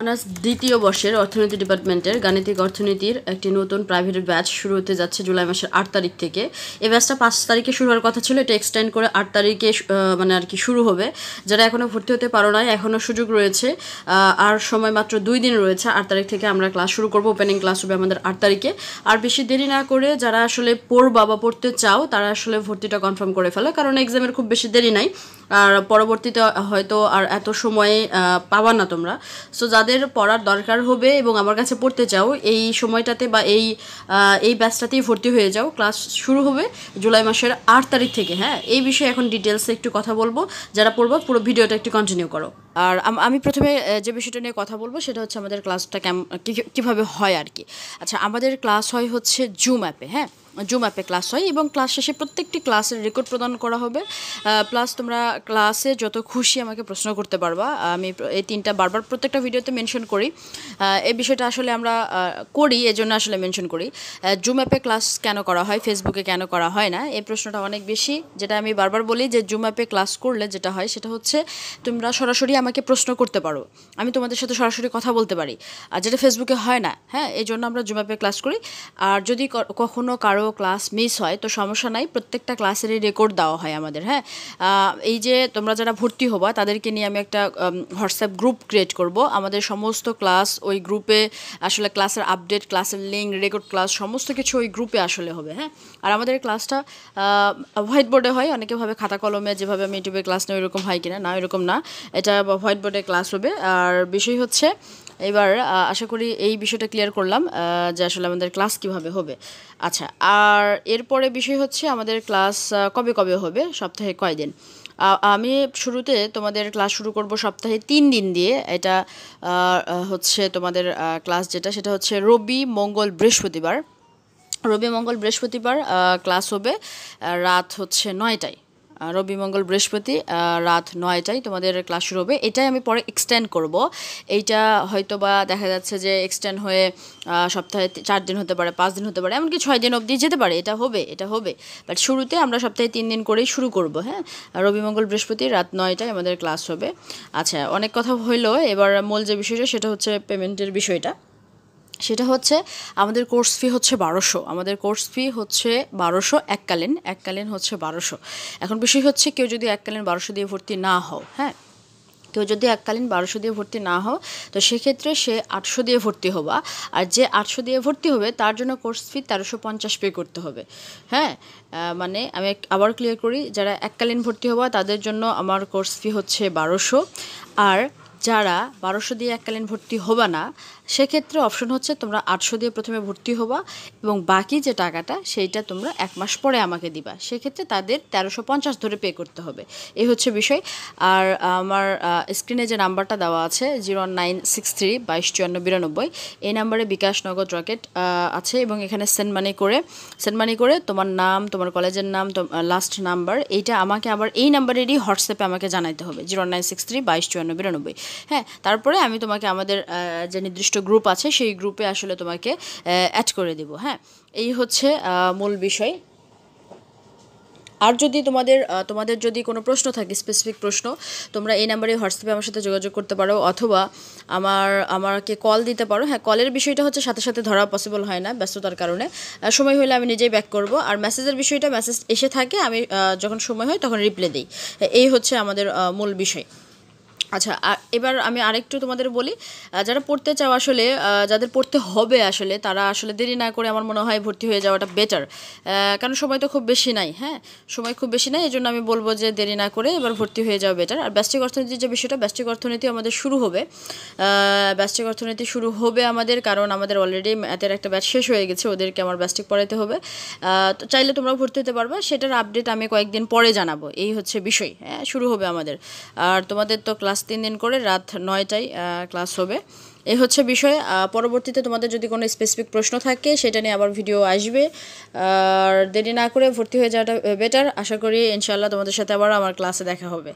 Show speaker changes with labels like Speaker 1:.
Speaker 1: Honours দ্বিতীয় বর্ষের অর্থনীতি ডিপার্টমেন্টের গাণিতিক অর্থনীতির একটি নতুন প্রাইভেট ব্যাচ শুরু হতে যাচ্ছে জুলাই মাসের 8 তারিখ থেকে। এই ব্যাচটা 5 তারিখে শুরু হওয়ার কথা ছিল, এটা এক্সটেন্ড করে 8 তারিখে মানে আর কি শুরু হবে। যারা এখনও ভর্তি হতে পারো নাই, এখনও সুযোগ রয়েছে, আর সময় মাত্র 2 দিন রয়েছে। 8 তারিখ থেকে আমরা ক্লাস শুরু করব, ওপেনিং ক্লাস হবে আমাদের 8 তারিখে। আর বেশি দেরি না করে যারা আসলে পড়বা বা পড়তে চাও তারা আসলে ভর্তিটা কনফার্ম করে ফেলো, কারণ এক্সামের খুব বেশি দেরি নাই, আর পরবর্তীতে হয়তো আর এত সময়ে পাবা না তোমরা। সো যাদের পড়ার দরকার হবে এবং আমার কাছে পড়তে চাও, এই সময়টাতে বা এই ব্যাচটাতেই ভর্তি হয়ে যাও। ক্লাস শুরু হবে জুলাই মাসের 8 তারিখ থেকে। হ্যাঁ, এই বিষয়ে এখন ডিটেলসে একটু কথা বলবো। যারা পড়বো পুরো ভিডিওটা একটু কন্টিনিউ করো। আর আমি প্রথমে যে বিষয়টা নিয়ে কথা বলবো সেটা হচ্ছে আমাদের ক্লাসটা কীভাবে হয় আর কি। আচ্ছা, আমাদের ক্লাস হয় হচ্ছে জুম অ্যাপে। হ্যাঁ, জুম অ্যাপে ক্লাস হয় এবং ক্লাস শেষে প্রত্যেকটি ক্লাসের রেকর্ড প্রদান করা হবে। প্লাস তোমরা ক্লাসে যত খুশি আমাকে প্রশ্ন করতে পারবা। আমি এই 3টা বারবার প্রত্যেকটা ভিডিওতে মেনশন করি। এই বিষয়টা আসলে আমরা করি, এজন্য আসলে মেনশন করি। জুম অ্যাপে ক্লাস কেন করা হয়, ফেসবুকে কেন করা হয় না, এই প্রশ্নটা অনেক বেশি। যেটা আমি বারবার বলি যে জুম অ্যাপে ক্লাস করলে যেটা হয় সেটা হচ্ছে তোমরা সরাসরি আমাকে প্রশ্ন করতে পারো, আমি তোমাদের সাথে সরাসরি কথা বলতে পারি, আর যেটা ফেসবুকে হয় না। হ্যাঁ, এই জন্য আমরা জুম অ্যাপে ক্লাস করি। আর যদি কখনো কারো ক্লাস মিস হয় তো সমস্যা নাই, প্রত্যেকটা ক্লাসেরই রেকর্ড দেওয়া হয় আমাদের। হ্যাঁ, এই যে তোমরা যারা ভর্তি হবা তাদেরকে নিয়ে আমি একটা হোয়াটসঅ্যাপ গ্রুপ ক্রিয়েট করব। আমাদের সমস্ত ক্লাস ওই গ্রুপে আসলে ক্লাসের আপডেট, ক্লাসের লিঙ্ক, রেকর্ড ক্লাস সমস্ত কিছু ওই গ্রুপে আসলে হবে। হ্যাঁ, আর আমাদের ক্লাসটা হোয়াইট বোর্ডে হয়, অনেকে ভাবে খাতা কলমে যেভাবে আমি ইউটিউবে ক্লাস নেই ওইরকম হয় কিনা, না এরকম না, এটা হোয়াইট বোর্ডে ক্লাস হবে। আর বিষয় হচ্ছে এবার আশা করি এই বিষয়টা ক্লিয়ার করলাম যে আসলে আমাদের ক্লাস কিভাবে হবে। আচ্ছা, আর এরপরে বিষয় হচ্ছে আমাদের ক্লাস কবে কবে হবে, সপ্তাহে কয়দিন। আমি শুরুতে তোমাদের ক্লাস শুরু করব সপ্তাহে 3 দিন দিয়ে। এটা হচ্ছে তোমাদের ক্লাস যেটা সেটা হচ্ছে রবি, মঙ্গল, বৃহস্পতিবার। রবি, মঙ্গল, বৃহস্পতিবার ক্লাস হবে রাত হচ্ছে 9টায়। রবি, মঙ্গল, বৃহস্পতি রাত 9টায় তোমাদের ক্লাস শুরু হবে। এটাই আমি পরে এক্সটেন্ড করব। এইটা হয়তো বা দেখা যাচ্ছে যে এক্সটেন্ড হয়ে সপ্তাহে 4 দিন হতে পারে, 5 দিন হতে পারে, এমনকি 6 দিন অবধি যেতে পারে। এটা হবে বাট শুরুতে আমরা সপ্তাহে 3 দিন করেই শুরু করব। হ্যাঁ, রবি, মঙ্গল, বৃহস্পতি রাত 9টায় আমাদের ক্লাস হবে। আচ্ছা, অনেক কথা হইলো, এবার মূল যে বিষয়টা সেটা হচ্ছে পেমেন্টের বিষয়টা। সেটা হচ্ছে আমাদের কোর্স ফি হচ্ছে 1200। আমাদের কোর্স ফি হচ্ছে 1200 এককালীন হচ্ছে 1200। এখন বিষয় হচ্ছে কেউ যদি এককালীন 1200 দিয়ে ভর্তি না হও, হ্যাঁ, কেউ যদি এককালীন 1200 দিয়ে ভর্তি না হও তো সেক্ষেত্রে সে 800 দিয়ে ভর্তি হবা। আর যে 800 দিয়ে ভর্তি হবে তার জন্য কোর্স ফি 1350 পে করতে হবে। হ্যাঁ, মানে আমি আবার ক্লিয়ার করি, যারা এককালীন ভর্তি হবা তাদের জন্য আমার কোর্স ফি হচ্ছে 1200। আর যারা 1200 দিয়ে এককালীন ভর্তি হবা না সেক্ষেত্রে অপশন হচ্ছে তোমরা 800 দিয়ে প্রথমে ভর্তি হবা এবং বাকি যে টাকাটা সেইটা তোমরা 1 মাস পরে আমাকে দিবা। সেক্ষেত্রে তাদের 1350 ধরে পে করতে হবে, এই হচ্ছে বিষয়। আর আমার স্ক্রিনে যে নাম্বারটা দেওয়া আছে 096325492, এই নাম্বারে বিকাশ, নগদ, রকেট আছে এবং এখানে সেন্ড মানি করে তোমার নাম, তোমার কলেজের নাম, লাস্ট নাম্বার, এইটা আমাকে আবার এই নাম্বারেরই হোয়াটসঅ্যাপে আমাকে জানাইতে হবে 096325492। হ্যাঁ, তারপরে আমি তোমাকে আমাদের যে নির্দিষ্ট গ্রুপ আছে সেই গ্রুপে আসলে তোমাকে অ্যাড করে দেব। হ্যাঁ, এই হচ্ছে মূল বিষয়। আর যদি তোমাদের যদি কোনো প্রশ্ন থাকে, স্পেসিফিক প্রশ্ন, তোমরা এই নাম্বারে হোয়াটসঅ্যাপে আমার সাথে যোগাযোগ করতে পারো অথবা আমাকে কল দিতে পারো। হ্যাঁ, কলের বিষয়টা হচ্ছে সাথে সাথে ধরা পসিবল হয় না ব্যস্ততার কারণে, সময় হলে আমি নিজেই ব্যাক করব। আর মেসেজের বিষয়টা, মেসেজ এসে থাকে, আমি যখন সময় হয় তখন রিপ্লাই দিই। এই হচ্ছে আমাদের মূল বিষয়। আচ্ছা, এবার আমি আরেকটু তোমাদের বলি, যারা পড়তে চাও আসলে, যাদের পড়তে হবে আসলে তারা আসলে দেরি না করে আমার মনে হয় ভর্তি হয়ে যাওয়াটা বেটার, কারণ সময় তো খুব বেশি নাই। হ্যাঁ, সময় খুব বেশি নাই, এই জন্য আমি বলবো যে দেরি না করে এবার ভর্তি হয়ে যাওয়া বেটার। আর ব্যষ্টিক অর্থনীতির যে বিষয়টা, ব্যষ্টিক অর্থনীতি আমাদের শুরু হবে, আমাদের, কারণ আমাদের অলরেডি ম্যাথের একটা ব্যাচ শেষ হয়ে গেছে, ওদেরকে আমার ব্যষ্টিক পড়াইতে হবে। তো চাইলে তোমরা ভর্তি হতে পারবে, সেটার আপডেট আমি কয়েকদিন পরে জানাবো। এই হচ্ছে বিষয়। হ্যাঁ, শুরু হবে আমাদের। আর তোমাদের তো ক্লাস 3 দিন করে রাত 9টায় ক্লাস হবে। এই হচ্ছে বিষয়। পরবর্তীতে তোমাদের যদি কোনো স্পেসিফিক প্রশ্ন থাকে সেটা নিয়ে আবার ভিডিও আসবে। আর দেরি না করে ভর্তি হয়ে যাওয়াটা বেটার। আশা করি ইনশাআল্লাহ তোমাদের সাথে আবার আমার ক্লাসে দেখা হবে।